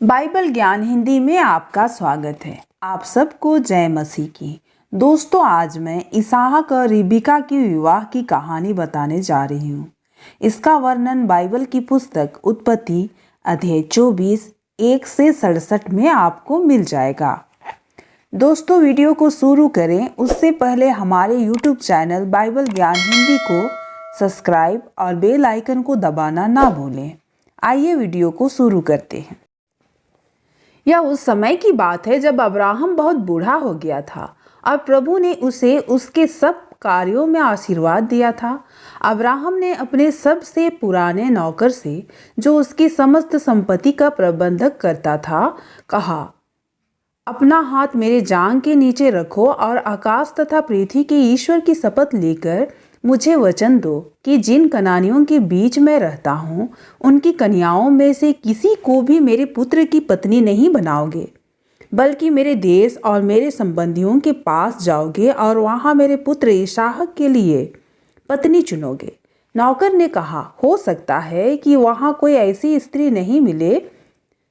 Bible ज्ञान हिंदी में आपका स्वागत है। आप सबको जय मसीह की। दोस्तों, आज मैं इसहाक और रिबिका की विवाह की कहानी बताने जा रही हूँ। इसका वर्णन बाइबल की पुस्तक उत्पत्ति अध्याय 24 1 से 67 में आपको मिल जाएगा। दोस्तों, वीडियो को शुरू करें उससे पहले हमारे YouTube चैनल बाइबल ज्ञान हिंदी को सब्सक्राइब और बेल आइकन को दबाना ना भूलें। आइए वीडियो को शुरू करते हैं। यह उस समय की बात है जब अब्राहम बहुत बूढ़ा हो गया था और प्रभु ने उसे उसके सब कार्यों में आशीर्वाद दिया था। अब्राहम ने अपने सबसे पुराने नौकर से, जो उसकी समस्त संपत्ति का प्रबंधक करता था, कहा, अपना हाथ मेरे जांघ के नीचे रखो और आकाश तथा पृथ्वी के ईश्वर की शपथ लेकर मुझे वचन दो कि जिन कनानियों के बीच में रहता हूँ उनकी कन्याओं में से किसी को भी मेरे पुत्र की पत्नी नहीं बनाओगे, बल्कि मेरे देश और मेरे संबंधियों के पास जाओगे और वहाँ मेरे पुत्र इसहाक के लिए पत्नी चुनोगे। नौकर ने कहा, हो सकता है कि वहाँ कोई ऐसी स्त्री नहीं मिले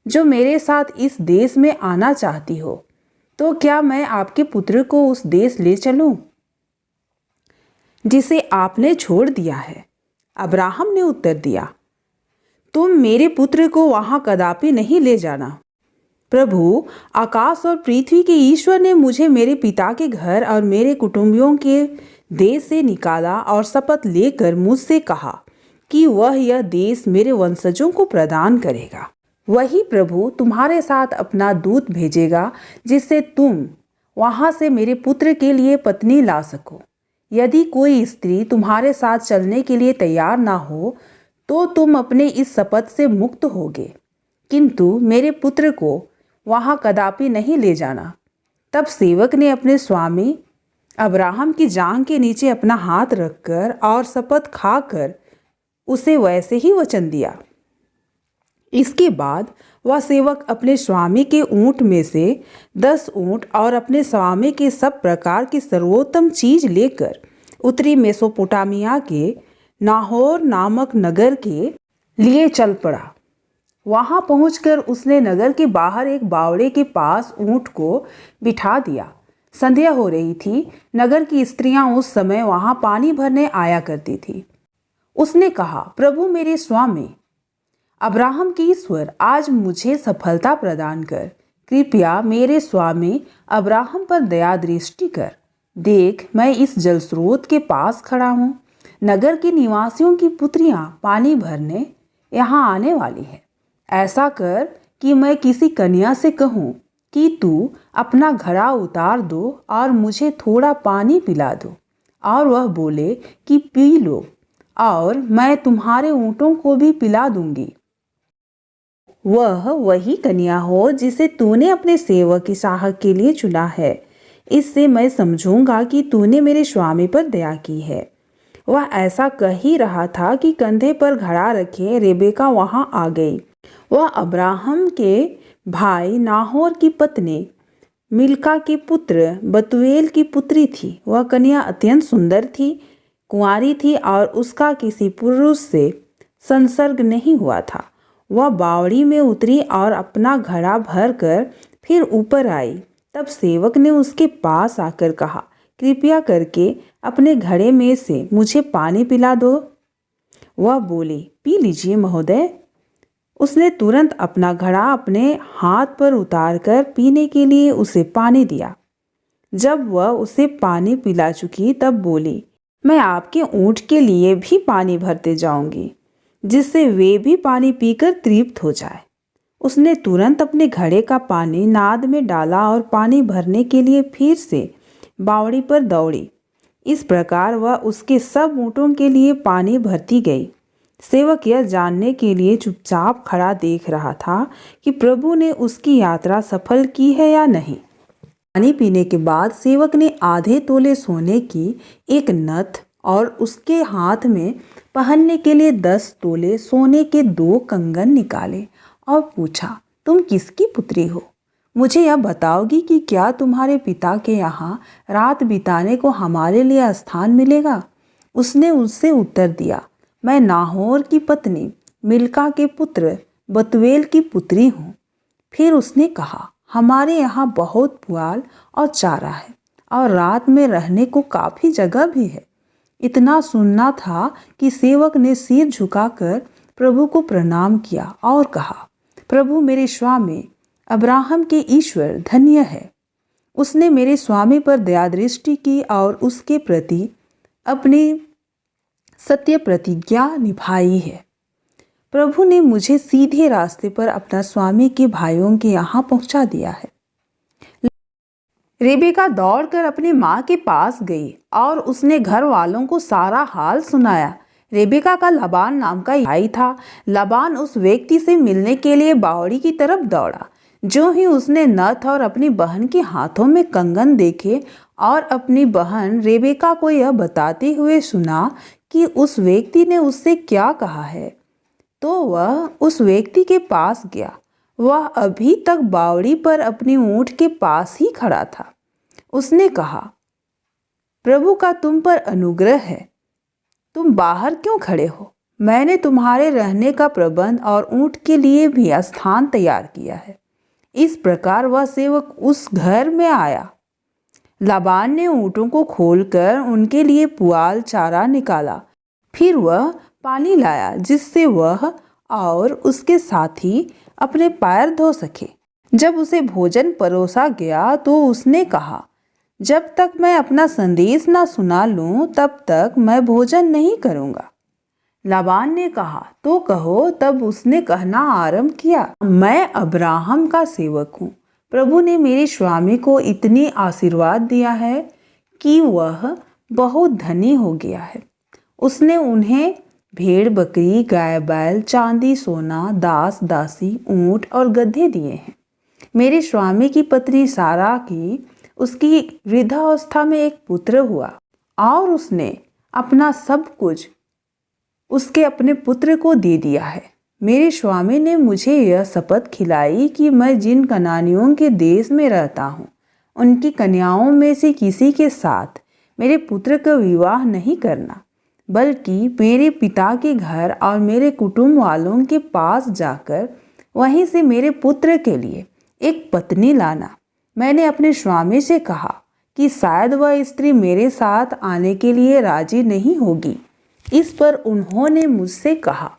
जो मेरे साथ इस देश में आना चाहती हो, तो क्या मैं आपके पुत्र को उस देश ले चलूं जिसे आपने छोड़ दिया है? अब्राहम ने उत्तर दिया, तुम मेरे पुत्र को वहां कदापि नहीं ले जाना। प्रभु आकाश और पृथ्वी के ईश्वर ने मुझे मेरे पिता के घर और मेरे कुटुंबियों के देश से निकाला और शपथ लेकर मुझसे कहा कि वह यह देश मेरे वंशजों को प्रदान करेगा। वही प्रभु तुम्हारे साथ अपना दूत भेजेगा जिससे तुम वहां से मेरे पुत्र के लिए पत्नी ला सको। यदि कोई स्त्री तुम्हारे साथ चलने के लिए तैयार ना हो तो तुम अपने इस शपथ से मुक्त होगे, किंतु मेरे पुत्र को वहां कदापि नहीं ले जाना। तब सेवक ने अपने स्वामी अब्राहम की जांघ के नीचे अपना हाथ रखकर और शपथ खाकर उसे वैसे ही वचन दिया। इसके बाद वह सेवक अपने स्वामी के ऊंट में से 10 ऊंट और अपने स्वामी के सब प्रकार की सर्वोत्तम चीज लेकर उत्तरी मेसोपोटामिया के नाहोर नामक नगर के लिए चल पड़ा। वहां पहुंचकर उसने नगर के बाहर एक बावड़े के पास ऊंट को बिठा दिया। संध्या हो रही थी। नगर की स्त्रियां उस समय वहां पानी भरने आया करती थी। उसने कहा, प्रभु मेरे स्वामी अब्राहम के ईश्वर, आज मुझे सफलता प्रदान कर। कृपया मेरे स्वामी अब्राहम पर दया दृष्टि कर। देख, मैं इस जल स्रोत के पास खड़ा हूँ। नगर के निवासियों की पुत्रियां पानी भरने यहाँ आने वाली है। ऐसा कर कि मैं किसी कन्या से कहूँ कि तू अपना घड़ा उतार दो और मुझे थोड़ा पानी पिला दो, और वह बोले कि पी लो, और मैं तुम्हारे ऊँटों को भी पिला दूंगी। वह वही कन्या हो जिसे तूने अपने सेवक इसहाक के लिए चुना है। इससे मैं समझूंगा कि तूने मेरे स्वामी पर दया की है। वह ऐसा कह ही रहा था कि कंधे पर घड़ा रखे रेबेका वहां आ गई। वह अब्राहम के भाई नाहोर की पत्नी मिल्का के पुत्र बतूएल की पुत्री थी। वह कन्या अत्यंत सुंदर थी, कुंवारी थी और उसका किसी पुरुष से संसर्ग नहीं हुआ था। वह बावड़ी में उतरी और अपना घड़ा भर कर फिर ऊपर आई। तब सेवक ने उसके पास आकर कहा, कृपया करके अपने घड़े में से मुझे पानी पिला दो। वह बोली, पी लीजिए महोदय। उसने तुरंत अपना घड़ा अपने हाथ पर उतारकर पीने के लिए उसे पानी दिया। जब वह उसे पानी पिला चुकी तब बोली, मैं आपके ऊँट के लिए भी पानी भरते जाऊंगी, जिससे वे भी पानी पीकर तृप्त हो जाए। उसने तुरंत अपने घड़े का पानी नाद में डाला और पानी भरने के लिए फिर से बावड़ी पर दौड़ी। इस प्रकार वह उसके सब ऊँटों के लिए पानी भरती गई। सेवक यह जानने के लिए चुपचाप खड़ा देख रहा था कि प्रभु ने उसकी यात्रा सफल की है या नहीं। पानी पीने के बाद सेवक ने आधे तोले सोने की एक नथ और उसके हाथ में पहनने के लिए 10 तोले सोने के 2 कंगन निकाले और पूछा, तुम किसकी पुत्री हो? मुझे यह बताओगी कि क्या तुम्हारे पिता के यहाँ रात बिताने को हमारे लिए स्थान मिलेगा? उसने उससे उत्तर दिया, मैं नाहोर की पत्नी मिल्का के पुत्र बतूएल की पुत्री हूँ। फिर उसने कहा, हमारे यहाँ बहुत पुआल और चारा है और रात में रहने को काफ़ी जगह भी है। इतना सुनना था कि सेवक ने सिर झुकाकर प्रभु को प्रणाम किया और कहा, प्रभु मेरे स्वामी अब्राहम के ईश्वर धन्य है। उसने मेरे स्वामी पर दया दृष्टि की और उसके प्रति अपनी सत्य प्रतिज्ञा निभाई है। प्रभु ने मुझे सीधे रास्ते पर अपना स्वामी के भाइयों के यहाँ पहुँचा दिया है। रेबेका दौड़कर अपनी माँ के पास गई और उसने घर वालों को सारा हाल सुनाया। रेबेका का लबान नाम का भाई था। लबान उस व्यक्ति से मिलने के लिए बावड़ी की तरफ दौड़ा। जो ही उसने नथ और अपनी बहन के हाथों में कंगन देखे और अपनी बहन रेबेका को यह बताते हुए सुना कि उस व्यक्ति ने उससे क्या कहा है, तो वह उस व्यक्ति के पास गया। वह अभी तक बावड़ी पर अपनी ऊँट के पास ही खड़ा था। उसने कहा, प्रभु का तुम पर अनुग्रह है, तुम बाहर क्यों खड़े हो? मैंने तुम्हारे रहने का प्रबंध और ऊँट के लिए भी स्थान तैयार किया है। इस प्रकार वह सेवक उस घर में आया। लाबान ने ऊँटों को खोलकर उनके लिए पुआल चारा निकाला। फिर वह पानी लाया जिससे वह और उसके साथी अपने पैर धो सके। जब उसे भोजन परोसा गया तो उसने कहा, जब तक मैं अपना संदेश ना सुना लूं तब तक मैं भोजन नहीं करूंगा। लाबान ने कहा, तो कहो। तब उसने कहना आरंभ किया, मैं अब्राहम का सेवक हूँ। प्रभु ने मेरे स्वामी को इतनी आशीर्वाद दिया है कि वह बहुत धनी हो गया है। उसने उन्हें भेड़ बकरी गाय बैल चांदी सोना दास दासी ऊँट और गधे दिए हैं। मेरे स्वामी की पत्नी सारा की उसकी वृद्धावस्था में एक पुत्र हुआ और उसने अपना सब कुछ उसके अपने पुत्र को दे दिया है। मेरे स्वामी ने मुझे यह शपथ खिलाई कि मैं जिन कनानियों के देश में रहता हूँ उनकी कन्याओं में से किसी के साथ मेरे पुत्र का विवाह नहीं करना, बल्कि मेरे पिता के घर और मेरे कुटुंब वालों के पास जाकर वहीं से मेरे पुत्र के लिए एक पत्नी लाना। मैंने अपने स्वामी से कहा कि शायद वह स्त्री मेरे साथ आने के लिए राजी नहीं होगी। इस पर उन्होंने मुझसे कहा,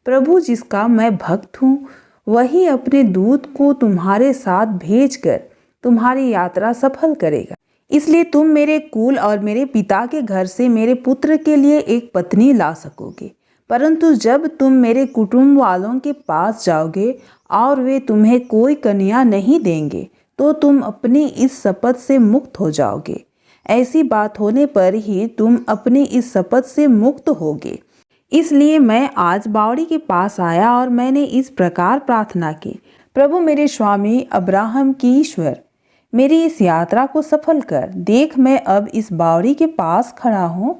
प्रभु जिसका मैं भक्त हूँ वही अपने दूत को तुम्हारे साथ भेजकर तुम्हारी यात्रा सफल करेगा। इसलिए तुम मेरे कुल और मेरे पिता के घर से मेरे पुत्र के लिए एक पत्नी ला सकोगे। परंतु जब तुम मेरे कुटुंब वालों के पास जाओगे और वे तुम्हें कोई कन्या नहीं देंगे तो तुम अपनी इस शपथ से मुक्त हो जाओगे। ऐसी बात होने पर ही तुम अपनी इस शपथ से मुक्त होगे। इसलिए मैं आज बावड़ी के पास आया और मैंने इस प्रकार प्रार्थना की, प्रभु मेरे स्वामी अब्राहम की ईश्वर, मेरी इस यात्रा को सफल कर। देख मैं अब इस बावड़ी के पास खड़ा हूँ।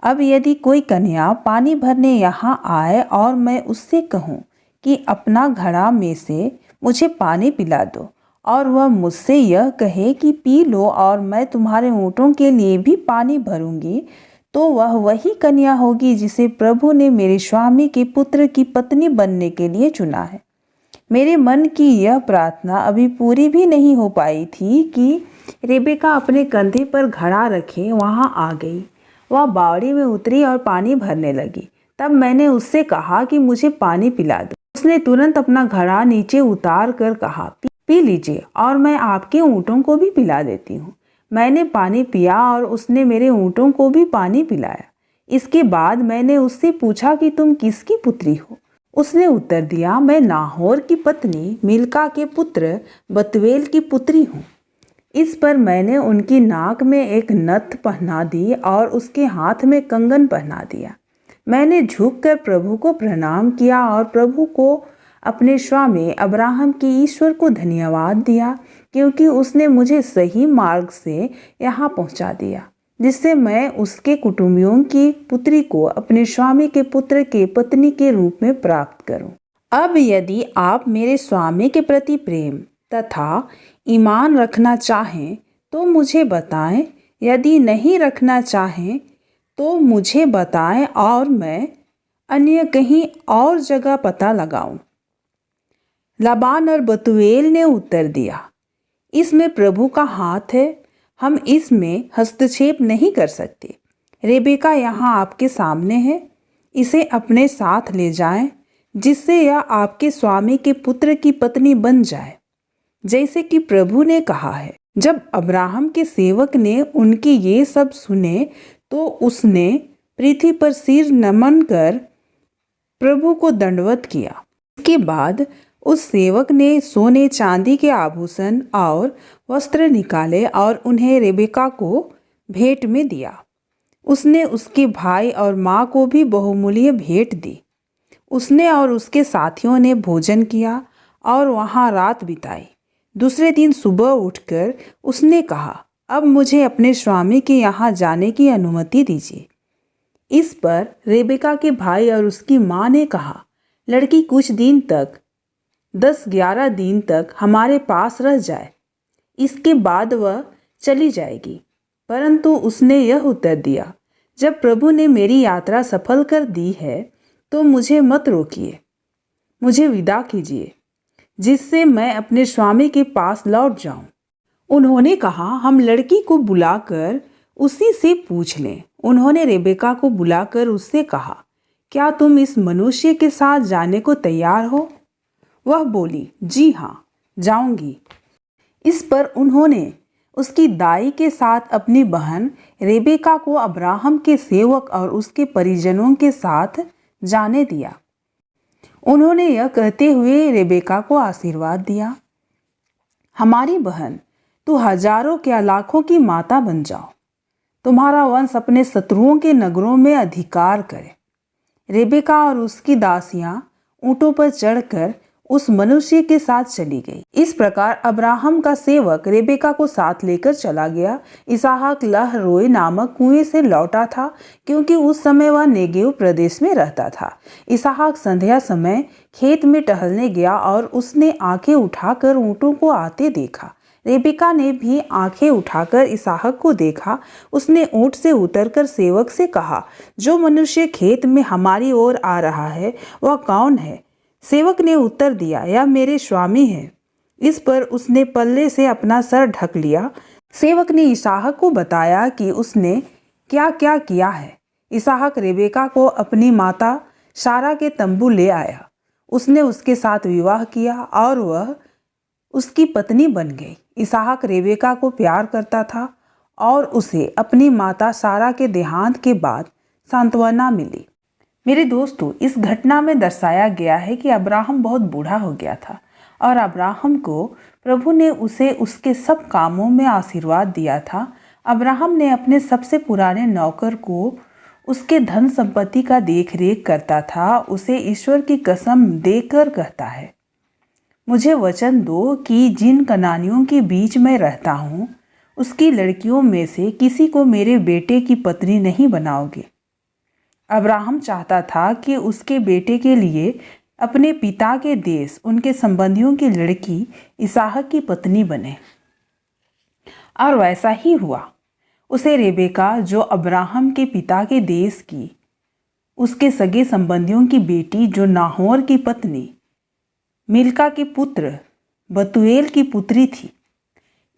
अब यदि कोई कन्या पानी भरने यहाँ आए और मैं उससे कहूँ कि अपना घड़ा में से मुझे पानी पिला दो और वह मुझसे यह कहे कि पी लो और मैं तुम्हारे ऊँटों के लिए भी पानी भरूंगी, तो वह वही कन्या होगी जिसे प्रभु ने मेरे स्वामी के पुत्र की पत्नी बनने के लिए चुना है। मेरे मन की यह प्रार्थना अभी पूरी भी नहीं हो पाई थी कि रेबेका अपने कंधे पर घड़ा रखे वहाँ आ गई। वह बावड़ी में उतरी और पानी भरने लगी। तब मैंने उससे कहा कि मुझे पानी पिला दो। उसने तुरंत अपना घड़ा नीचे उतार कर कहा, पी लीजिए और मैं आपके ऊँटों को भी पिला देती हूँ। मैंने पानी पिया और उसने मेरे ऊँटों को भी पानी पिलाया। इसके बाद मैंने उससे पूछा कि तुम किसकी पुत्री हो? उसने उत्तर दिया, मैं नाहोर की पत्नी मिल्का के पुत्र बतूएल की पुत्री हूँ। इस पर मैंने उनकी नाक में एक नथ पहना दी और उसके हाथ में कंगन पहना दिया। मैंने झुककर प्रभु को प्रणाम किया और प्रभु को अपने स्वामी अब्राहम के ईश्वर को धन्यवाद दिया, क्योंकि उसने मुझे सही मार्ग से यहाँ पहुँचा दिया, जिससे मैं उसके कुटुंबियों की पुत्री को अपने स्वामी के पुत्र के पत्नी के रूप में प्राप्त करूं। अब यदि आप मेरे स्वामी के प्रति प्रेम तथा ईमान रखना चाहें तो मुझे बताएं, यदि नहीं रखना चाहें तो मुझे बताएं और मैं अन्य कहीं और जगह पता लगाऊं। लाबान और बतूएल ने उत्तर दिया, इसमें प्रभु का हाथ है, हम इसमें हस्तक्षेप नहीं कर सकते। रेबेका यहाँ आपके सामने है, इसे अपने साथ ले जाएं, जिससे यह आपके स्वामी के पुत्र की पत्नी बन जाए, जैसे कि प्रभु ने कहा है। जब अब्राहम के सेवक ने उनके ये सब सुने तो उसने पृथ्वी पर सिर नमन कर प्रभु को दंडवत किया। इसके बाद उस सेवक ने सोने चांदी के आभूषण और वस्त्र निकाले और उन्हें रेबेका को भेंट में दिया। उसने उसके भाई और माँ को भी बहुमूल्य भेंट दी। उसने और उसके साथियों ने भोजन किया और वहाँ रात बिताई। दूसरे दिन सुबह उठकर उसने कहा, अब मुझे अपने स्वामी के यहाँ जाने की अनुमति दीजिए। इस पर रेबेका के भाई और उसकी माँ ने कहा, लड़की कुछ दिन तक 10-11 दिन तक हमारे पास रह जाए, इसके बाद वह चली जाएगी। परंतु उसने यह उत्तर दिया, जब प्रभु ने मेरी यात्रा सफल कर दी है तो मुझे मत रोकिए, मुझे विदा कीजिए, जिससे मैं अपने स्वामी के पास लौट जाऊं। उन्होंने कहा, हम लड़की को बुलाकर उसी से पूछ लें। उन्होंने रेबेका को बुलाकर उससे कहा, क्या तुम इस मनुष्य के साथ जाने को तैयार हो? वह बोली, जी हाँ, जाऊंगी। इस पर उन्होंने उसकी दाई के साथ अपनी बहन रेबेका को अब्राहम के सेवक और उसके परिजनों के साथ जाने दिया। उन्होंने यह कहते हुए रेबेका को आशीर्वाद दिया, हमारी बहन, तू हजारों क्या लाखों की माता बन जाओ, तुम्हारा वंश अपने शत्रुओं के नगरों में अधिकार करे। रेबेका और उसकी दासियां ऊँटों पर चढ़कर उस मनुष्य के साथ चली गई। इस प्रकार अब्राहम का सेवक रेबेका को साथ लेकर चला गया। इसहाक लह रोए नामक कुएं से लौटा था, क्योंकि उस समय वह नेगेव प्रदेश में रहता था। इसहाक संध्या समय खेत में टहलने गया और उसने आंखें उठाकर ऊँटों को आते देखा। रेबेका ने भी आंखें उठाकर इसहाक को देखा। उसने ऊँट से उतरकर सेवक से कहा, जो मनुष्य खेत में हमारी ओर आ रहा है वह कौन है? सेवक ने उत्तर दिया, यह मेरे स्वामी है। इस पर उसने पल्ले से अपना सर ढक लिया। सेवक ने इसहाक को बताया कि उसने क्या क्या किया है। इसहाक रेबेका को अपनी माता सारा के तंबू ले आया। उसने उसके साथ विवाह किया और वह उसकी पत्नी बन गई। इसहाक रेबेका को प्यार करता था और उसे अपनी माता सारा के देहांत के बाद सांत्वना मिली। मेरे दोस्तों, इस घटना में दर्शाया गया है कि अब्राहम बहुत बूढ़ा हो गया था और अब्राहम को प्रभु ने उसे उसके सब कामों में आशीर्वाद दिया था। अब्राहम ने अपने सबसे पुराने नौकर को उसके धन संपत्ति का देख रेख करता था। उसे ईश्वर की कसम देकर कहता है, मुझे वचन दो कि जिन कनानियों के बीच में रहता हूँ उसकी लड़कियों में से किसी को मेरे बेटे की पत्नी नहीं बनाओगे। अब्राहम चाहता था कि उसके बेटे के लिए अपने पिता के देश उनके संबंधियों की लड़की इसहाक की पत्नी बने, और वैसा ही हुआ। उसे रेबेका, जो अब्राहम के पिता के देश की उसके सगे संबंधियों की बेटी, जो नाहोर की पत्नी मिल्का के पुत्र बतूएल की पुत्री थी,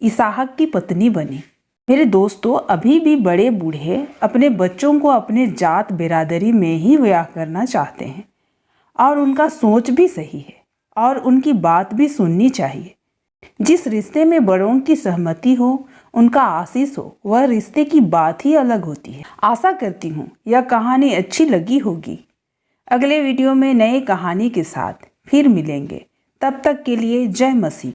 इसहाक की पत्नी बनी। मेरे दोस्तों, अभी भी बड़े बूढ़े अपने बच्चों को अपने जात बिरादरी में ही ब्याह करना चाहते हैं, और उनका सोच भी सही है और उनकी बात भी सुननी चाहिए। जिस रिश्ते में बड़ों की सहमति हो, उनका आशीष हो, वह रिश्ते की बात ही अलग होती है। आशा करती हूँ यह कहानी अच्छी लगी होगी। अगले वीडियो में नई कहानी के साथ फिर मिलेंगे। तब तक के लिए जय मसीह।